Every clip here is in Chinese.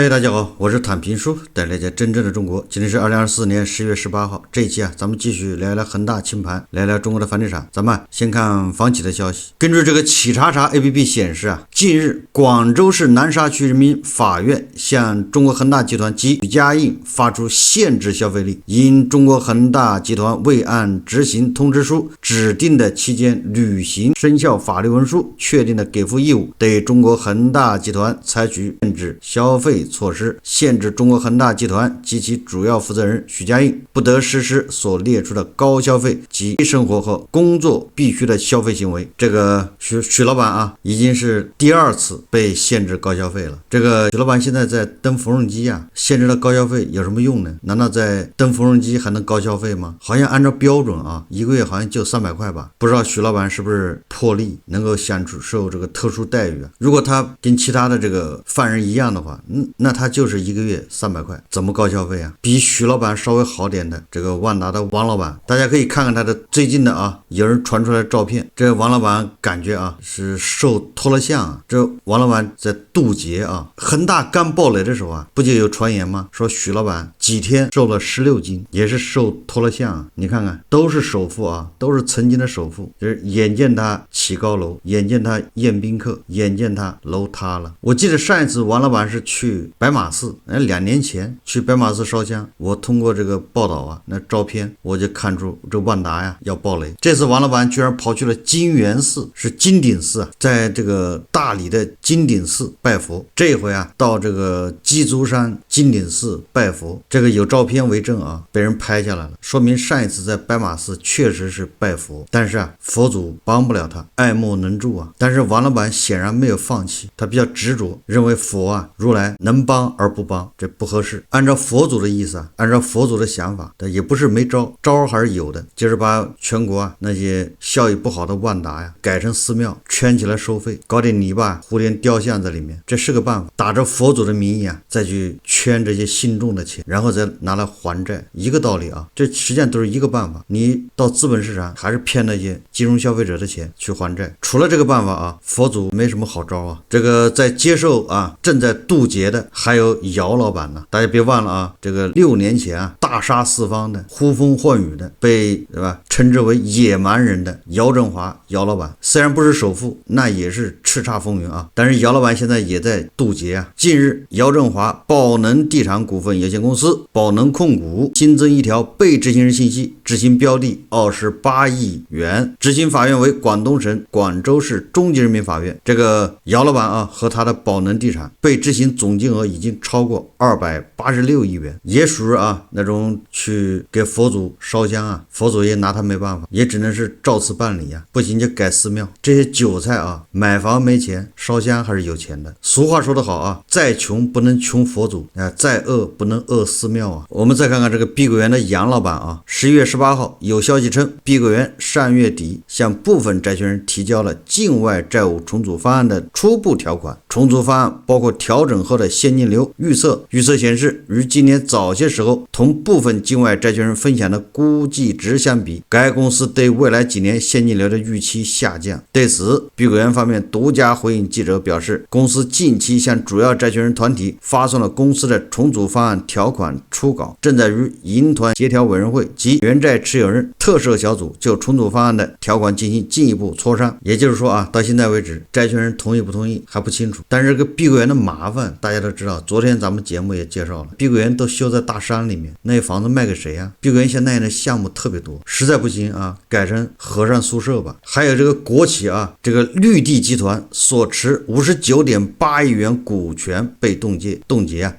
嗨，大家好，我是坦平叔，带大家真正的中国。今天是2024年10月18号，这一期咱们继续聊聊恒大清盘，聊聊中国的房地产。咱们先看房企的消息。根据这个企查查 APP 显示近日广州市南沙区人民法院向中国恒大集团及许家印发出限制消费令，因中国恒大集团未按执行通知书指定的期间履行生效法律文书确定的给付义务，对中国恒大集团采取限制消费措施，限制中国恒大集团及其主要负责人许家印不得实施所列出的高消费及生活和工作必须的消费行为。这个许老板已经是第二次被限制高消费了。这个许老板现在在登缝纫机限制了高消费有什么用呢？难道在登缝纫机还能高消费吗？好像按照标准一个月好像就300块吧。不知道许老板是不是破例能够享受这个特殊待遇如果他跟其他的这个犯人一样的话，那他就是一个月300块，怎么高消费比许老板稍微好点的这个万达的王老板，大家可以看看他的最近的有人传出来的照片，这个王老板感觉是瘦脱了相这王老板在渡劫恒大刚爆雷的时候不就有传言吗？说许老板几天瘦了16斤，也是瘦脱了相你看看，都是首富都是曾经的首富，就是眼见他起高楼，眼见他宴宾客，眼见他楼塌了。我记得上一次王老板是去白马寺，2年前去白马寺烧香，我通过这个报道那照片我就看出这万达要爆雷。这次王老板居然跑去了金源寺，是金顶寺在这个大理的金顶寺拜佛。这回到这个鸡足山金顶寺拜佛，这个有照片为证被人拍下来了，说明上一次在白马寺确实是拜佛，但是佛祖帮不了他，爱莫能助但是王老板显然没有放弃，他比较执着，认为佛如来能帮而不帮，这不合适。按照佛祖的意思按照佛祖的想法，也不是没招还是有的，就是把全国那些效益不好的万达改成寺庙，圈起来收费，搞点泥巴蝴蝶雕像在里面，这是个办法。打着佛祖的名义再去圈这些信众的钱，然后再拿来还债，一个道理这实际上都是一个办法。你到资本市场还是骗那些金融消费者的钱去还债，除了这个办法佛祖没什么好招这个在接受正在渡劫的还有姚老板呢。大家别忘了这个6年前大杀四方的呼风唤雨的被称之为野蛮人的姚振华姚老板，虽然不是首富，那也是叱咤风云但是姚老板现在也在渡劫近日姚振华宝能地产股份有限公司宝能控股新增一条被执行人信息，执行标的28亿元，执行法院为广东省广州市中级人民法院。这个姚老板和他的宝能地产被执行总金额已经超过286亿元，也属于那种去给佛祖烧香佛祖也拿他没办法，也只能是照此办理不行就改寺庙。这些韭菜买房没钱，烧香还是有钱的。俗话说得好再穷不能穷佛祖再饿不能饿寺庙我们再看看这个碧桂园的杨老板11月18号有消息称，碧桂园上月底向部分债权人提交了境外债务重组方案的初步条款。重组方案包括调整后的现金流预测显示，与今年早些时候同部分境外债权人分享的估计值相比，该公司对未来几年现金流的预期下降。对此，碧桂园方面独家回应记者表示，公司近期向主要债权人团体发送了公司的重组方案条款初稿，正在与银团协调委员会及原债持有人特设小组就重组方案的条款进行进一步磋商。也就是说到现在为止，债权人同意不同意还不清楚。但是这个碧桂园的麻烦大家都知道，昨天咱们节目也介绍了，碧桂园都修在大山里面，那些房子卖给谁碧桂园现在的项目特别多，实在不行改成和尚宿舍吧。还有这个国企这个绿地集团所持59.8亿元股权被冻结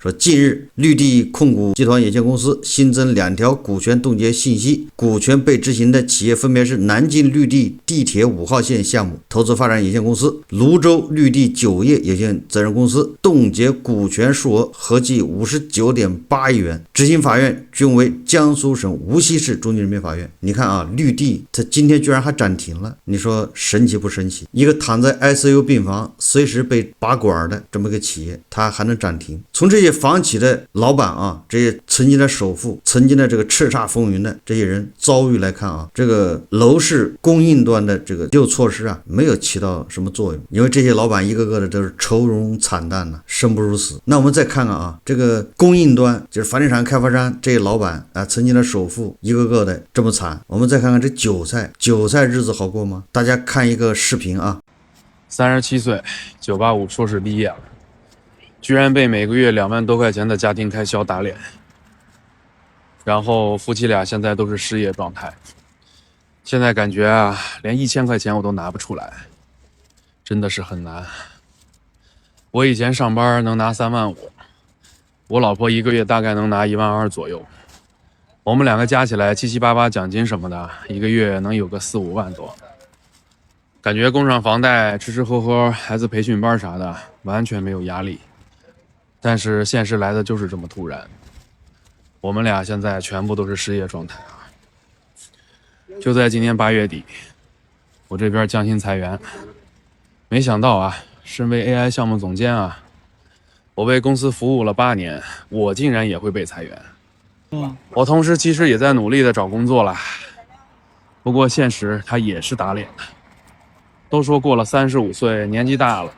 说近日绿地控股集团有限公司新增2条股权冻结信息，股权被执行的企业分别是南京绿地地铁5号线项目投资发展有限公司、泸州绿地酒业有限责任公司，冻结股权数额合计59.8亿元。执行法院均为江苏省无锡市中级人民法院。你看绿地它今天居然还涨停了，你说神奇不神奇？一个躺在 ICU 病房随时被拔管的这么个企业，它还能涨停。从这些房企的老板这些曾经的首富，曾经的这个叱咤风云的这些人遭遇来看啊，这个楼市供应端的这个救措施啊，没有起到什么作用，因为这些老板一个个的都是愁容惨淡呐，生不如死。那我们再看看啊，这个供应端就是房地产开发商这些老板啊，曾经的首富一个个的这么惨。我们再看看这韭菜日子好过吗？大家看一个视频啊。37岁，985硕士毕业了，居然被每个月2万多块钱的家庭开销打脸，然后夫妻俩现在都是失业状态，现在感觉啊，连1000块钱我都拿不出来，真的是很难。我以前上班能拿3万5，我老婆一个月大概能拿1万2左右，我们2个加起来七七八八奖金什么的，一个月能有个4、5万多。感觉供上房贷、吃吃喝喝、孩子培训班啥的，完全没有压力。但是现实来的就是这么突然，我们俩现在全部都是失业状态啊！就在今年8月底，我这边降薪裁员，没想到啊，身为 AI 项目总监啊，我为公司服务了8年，我竟然也会被裁员。我同时其实也在努力的找工作了，不过现实它也是打脸的。都说过了35岁年纪大了，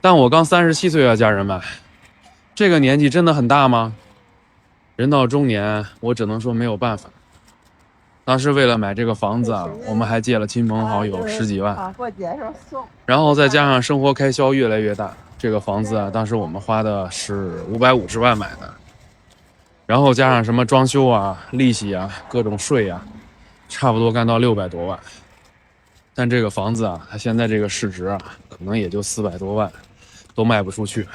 但我刚37岁啊，家人们，这个年纪真的很大吗？人到中年，我只能说没有办法。当时为了买这个房子啊，我们还借了亲朋好友10几万，然后再加上生活开销越来越大，这个房子啊，当时我们花的是550万买的，然后加上什么装修啊、利息啊、各种税啊，差不多干到600多万。但这个房子啊，它现在这个市值啊，可能也就400多万，都卖不出去。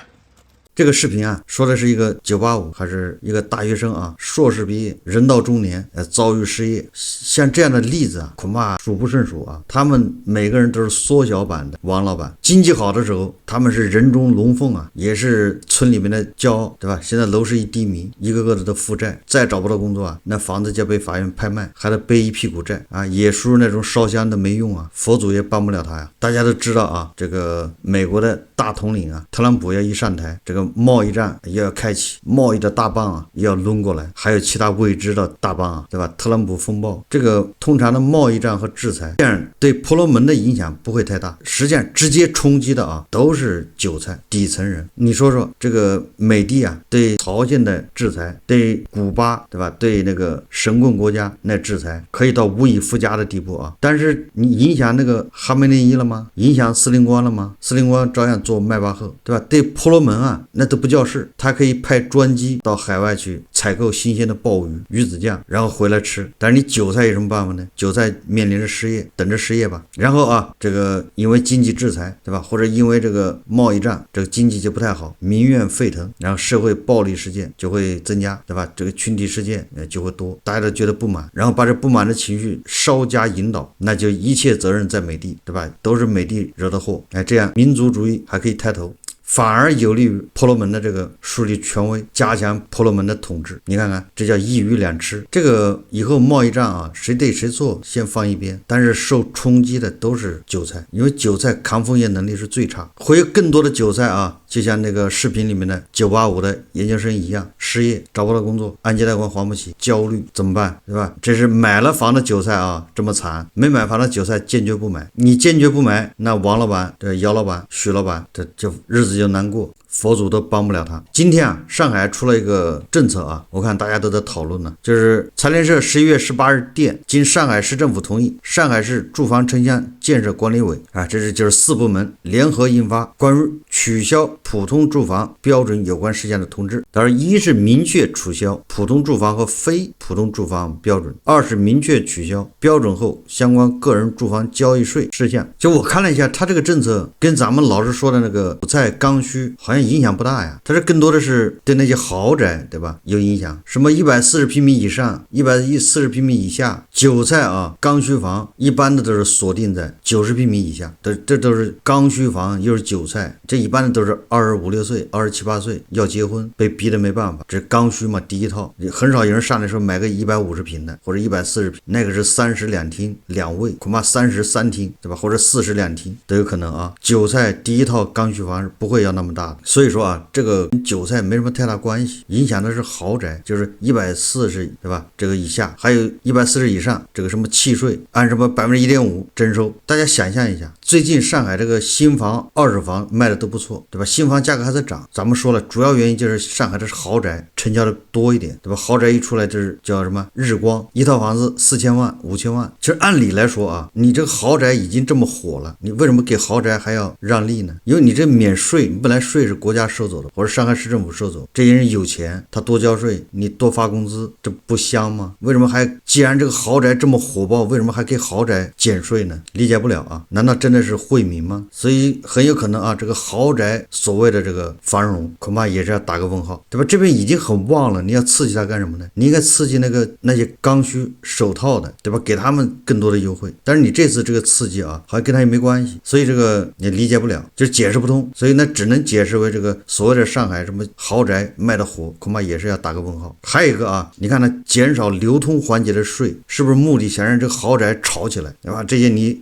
这个视频啊，说的是一个985还是一个大学生啊，硕士毕业，人到中年，遭遇失业。像这样的例子啊，恐怕数不胜数啊。他们每个人都是缩小版的王老板。经济好的时候，他们是人中龙凤啊，也是村里面的骄傲，对吧？现在楼市一低迷，一个个的都负债，再找不到工作啊，那房子就被法院拍卖，还得背一屁股债啊。野叔那种烧香都没用啊，佛祖也帮不了他呀。大家都知道啊，这个美国的大统领啊，特朗普要一上台，这个贸易战也要开启，贸易的大棒啊也要抡过来，还有其他未知的大棒啊，对吧？特朗普风暴，这个通常的贸易战和制裁，这样对婆罗门的影响不会太大，实际上直接冲击的啊都是韭菜底层人。你说说这个美帝啊对朝鲜的制裁，对古巴，对吧？对那个神棍国家那制裁，可以到无以复加的地步啊。但是你影响那个哈梅内伊了吗？影响司令官了吗？司令官照样做迈巴赫，对吧？对婆罗门啊那都不叫事，他可以派专机到海外去采购新鲜的鲍鱼、鱼子酱，然后回来吃。但是你韭菜有什么办法呢？韭菜面临着失业，等着失业吧。然后啊，这个因为经济制裁，对吧？或者因为这个贸易战，这个经济就不太好，民怨沸腾，然后社会暴力事件就会增加，对吧？这个群体事件就会多，大家都觉得不满，然后把这不满的情绪稍加引导，那就一切责任在美帝，对吧？都是美帝惹的祸。这样民族主义还可以抬头。反而有利于婆罗门的这个树立权威，加强婆罗门的统治。你看看，这叫一鱼两吃。这个以后贸易战啊，谁对谁错先放一边，但是受冲击的都是韭菜，因为韭菜抗风险能力是最差。会有更多的韭菜啊，就像那个视频里面的985的研究生一样，失业找不到工作，按揭贷款还不起，焦虑怎么办，对吧？这是买了房的韭菜啊，这么惨；没买房的韭菜坚决不买。你坚决不买，那王老板、这姚老板、许老板，这就日子就难过，佛祖都帮不了他。今天啊，上海出了一个政策啊，我看大家都在讨论呢，就是财联社11月18日电，经上海市政府同意，上海市住房城乡建设管理委啊，就是4部门联合印发关于取消普通住房标准有关事项的通知。当然，一是明确取消普通住房和非普通住房标准，二是明确取消标准后相关个人住房交易税事项。就我看了一下，他这个政策跟咱们老是说的那个韭菜刚需好像影响不大呀，它这更多的是对那些豪宅，对吧？有影响，什么140平米以上、140平米以下，韭菜啊，刚需房一般的都是锁定在90平米以下，这都是刚需房，又是韭菜，这一般的都是25、6岁、27、8岁要结婚，被逼的没办法，这刚需嘛，第一套，很少有人上来说买个150平的或者140平，那个是32厅2卫，恐怕33厅，对吧？或者42厅都有可能啊。韭菜第一套刚需房是不会要那么大的。所以说啊，这个跟韭菜没什么太大关系，影响的是豪宅，就是140，对吧？这个以下还有140以上，这个什么契税按什么1.5%征收。大家想象一下，最近上海这个新房、二手房卖的都不错，对吧？新房价格还在涨，咱们说了，主要原因就是上海这是豪宅成交的多一点，对吧？豪宅一出来就是叫什么日光，一套房子4000万、5000万。其实按理来说啊，你这个豪宅已经这么火了，你为什么给豪宅还要让利呢？因为你这免税，你本来税是国家收走的，或者上海市政府收走，这些人有钱，他多交税，你多发工资，这不香吗？为什么还既然这个豪宅这么火爆，为什么还给豪宅减税呢？理解不了啊！难道真的是惠民吗？所以很有可能啊，这个豪宅所谓的这个繁荣，恐怕也是要打个问号，对吧？这边已经很旺了，你要刺激它干什么呢？你应该刺激那些刚需首套的，对吧？给他们更多的优惠。但是你这次这个刺激啊，好像跟他也没关系，所以这个你理解不了，就是解释不通。所以那只能解释为这个所谓的上海什么豪宅卖的火，恐怕也是要打个问号。还有一个啊，你看它减少流通环节的税，是不是目的想让这个豪宅炒起来，对吧？这些你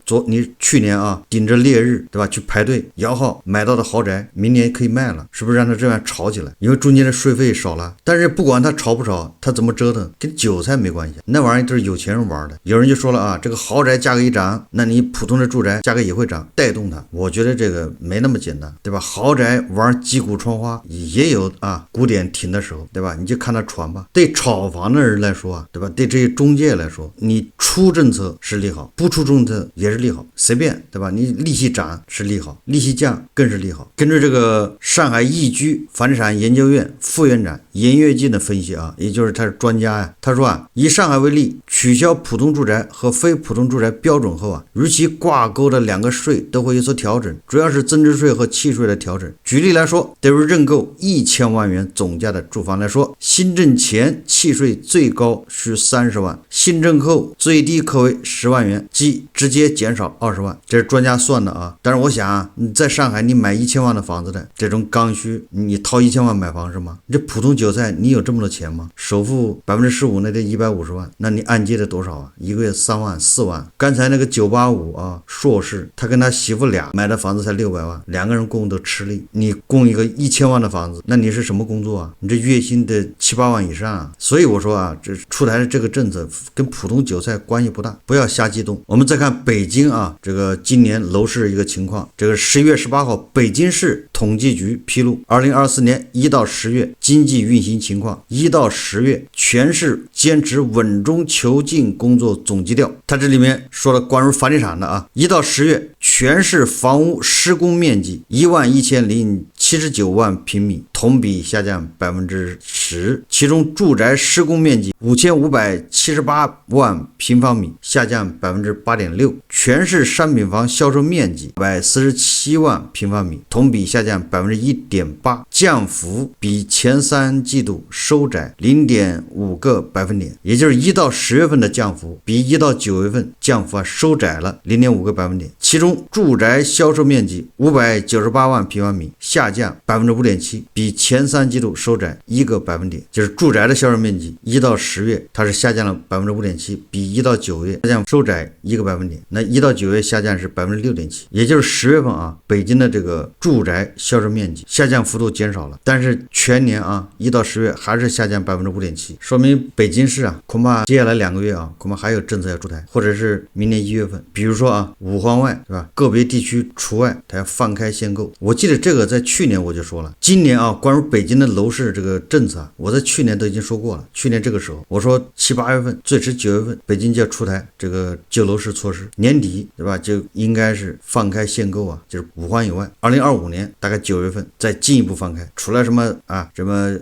去年啊顶着烈日，对吧，去排队摇号买到的豪宅，明年可以卖了，是不是让它这样炒起来？因为中间的税费少了。但是不管它炒不炒，它怎么折腾，跟韭菜没关系，那玩意儿都是有钱人玩的。有人就说了啊，这个豪宅价格一涨，那你普通的住宅价格也会涨，带动它。我觉得这个没那么简单，对吧？豪宅玩击鼓传花也有啊鼓点停的时候，对吧？你就看它传吧。对炒房的人来说啊，对吧？对这些中介来说，你出政策是利好，不出政策也是利好，随便，对吧？你利息涨是利好，利息降更是利好。根据这个上海易居房地产研究院副院长严跃进的分析啊，也就是他是专家呀，他说啊，以上海为例，取消普通住宅和非普通住宅标准后啊，与其挂钩的两个税都会有所调整，主要是增值税和契税的调整。举例来说，对于认购1000万元总价的住房来说，新政前契税最高需30万，新政后最低可为10万元，即直接减少20万。这是专家算的啊。但是我想啊，你在上海你买1000万的房子的这种刚需，你掏1000万买房是吗？这普通韭菜你有这么多钱吗？首付15%那得150万，那你按揭的多少啊？一个月3万4万。刚才那个985啊硕士，他跟他媳妇俩买的房子才600万，两个人供都吃力。你供一个1000万的房子，那你是什么工作啊？你这月薪得7、8万以上啊。所以我说啊，这出台的这个政策跟普通韭菜关系不大，不要瞎激动。我们再看北京啊，这个今年楼市一个情况，这个11月18号，北京市统计局披露2024年1到10月经济运行情况，1到10月全市坚持稳中求进工作总基调。它这里面说了关于房地产的啊，1到10月全市房屋施工面积11079万平米，同比下降10%，其中住宅施工面积5578万平方米，下降8.6%，全市商品房销售面积147万平方米，同比下降1.8%，降幅比前3季度收窄0.5个百分点，也就是1到10月份的降幅比1到9月份降幅收窄了0.5个百分点。其中住宅销售面积598万平方米，下降5.7%，比前3季度收窄1个百分点。就是住宅的销售面积1到10月它是下降了5.7%，比1到9月下降收窄1个百分点。那1到9月下降是6.7%，也就是10月份啊，北京的这个住宅销售面积下降幅度减少了，但是全年啊1到10月还是下降5.7%，说明北京市啊恐怕接下来2个月啊恐怕还有政策要出台，或者是明年1月份，比如说啊5环外，对吧？个别地区除外，它要放开限购。我记得这个在去年我就说了，今年啊关于北京的楼市这个政策，我在去年都已经说过了。去年这个时候我说7、8月份最迟9月份北京就要出台这个救楼市措施，年底对吧就应该是放开限购啊，就是5环以外2025年大概9月份再进一步放开，除了什么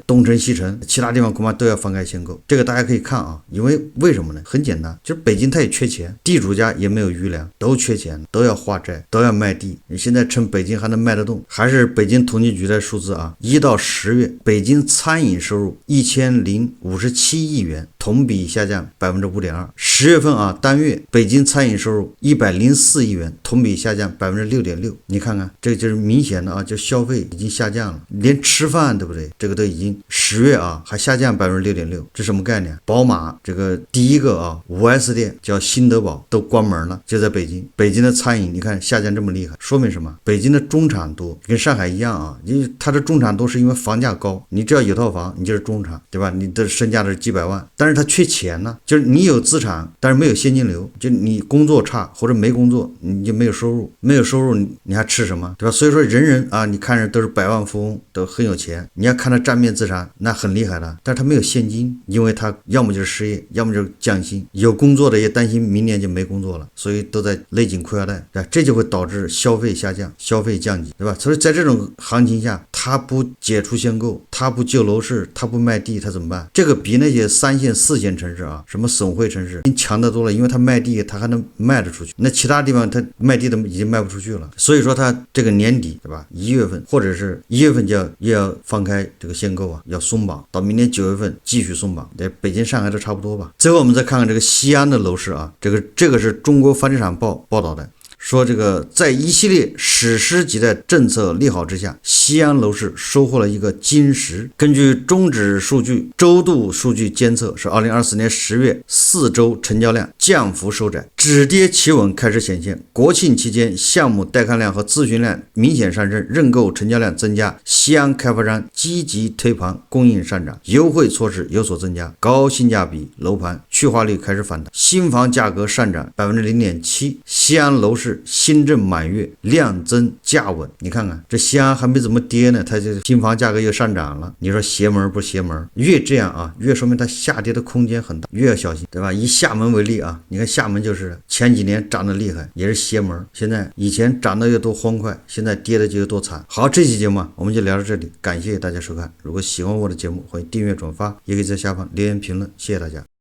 东城西城，其他地方恐怕都要放开限购。这个大家可以看啊，因为什么呢？很简单，就是北京它也缺钱，地主家也没有余粮，都缺钱，都要化债，都要卖地。你现在趁北京还能卖得动，还是北京统计局的数字啊，1到10月北京餐饮收入1057亿元，同比下降5.2%。10月份啊单月北京餐饮收入104亿元，同比下降6.6%。你看看，这就是明显的啊，就消费已经下降了，连吃饭对不对？这个都已经10 10月啊还下降6.6%，这什么概念？宝马这个第一个啊5S店叫新德宝都关门了，就在北京。北京的餐饮你看下降这么厉害，说明什么？北京的中产多，跟上海一样啊，因为它的中产多是因为房价高，你只要有套房，你就是中产，对吧？你的身价是几百万，但是他缺钱呢，就是你有资产，但是没有现金流，就你工作差或者没工作，你就没有收入，没有收入你还吃什么，对吧？所以说人人啊，你看着都是百万富翁，都很有钱，你要看他账面资产，那很厉害的，但是他没有现金，因为他要么就是失业，要么就是降薪，有工作的也担心明年就没工作了，所以都在勒紧裤腰带，对吧？这就会导致消费下降，消费降级，对吧？所以在这种行情下，他不解除限购，他不救楼市，他不卖地，他怎么办？这个比那些3线、4线城市啊，什么省会城市强得多了，因为他卖地，他还能卖得出去。那其他地方他卖地都已经卖不出去了，所以说他这个年底，对吧？1月份或者是1月份又要放开这个限购啊，要松绑，到明年9月份继续松绑。北京、上海都差不多吧。最后我们再看看这个西安的楼市啊，这个是中国房地产报道的。说这个在一系列史诗级的政策利好之下，西安楼市收获了一个金石。根据中指数据周度数据监测，是2024年10月4周成交量降幅收窄，止跌企稳开始显现。国庆期间项目带看量和咨询量明显上升，认购成交量增加，西安开发商积极推盘，供应上涨，优惠措施有所增加，高性价比楼盘去化率开始反弹，新房价格上涨0.7%，西安楼市新政满月，量增价稳。你看看这西安还没怎么跌呢，它这新房价格又上涨了，你说邪门不邪门？越这样啊，越说明它下跌的空间很大，越要小心，对吧？以厦门为例啊，你看厦门就是前几年涨得厉害，也是邪门，现在以前涨得有多欢快，现在跌的就有多惨。好，这期节目我们就聊到这里，感谢大家收看。如果喜欢我的节目，欢迎订阅转发，也可以在下方留言评论，谢谢大家。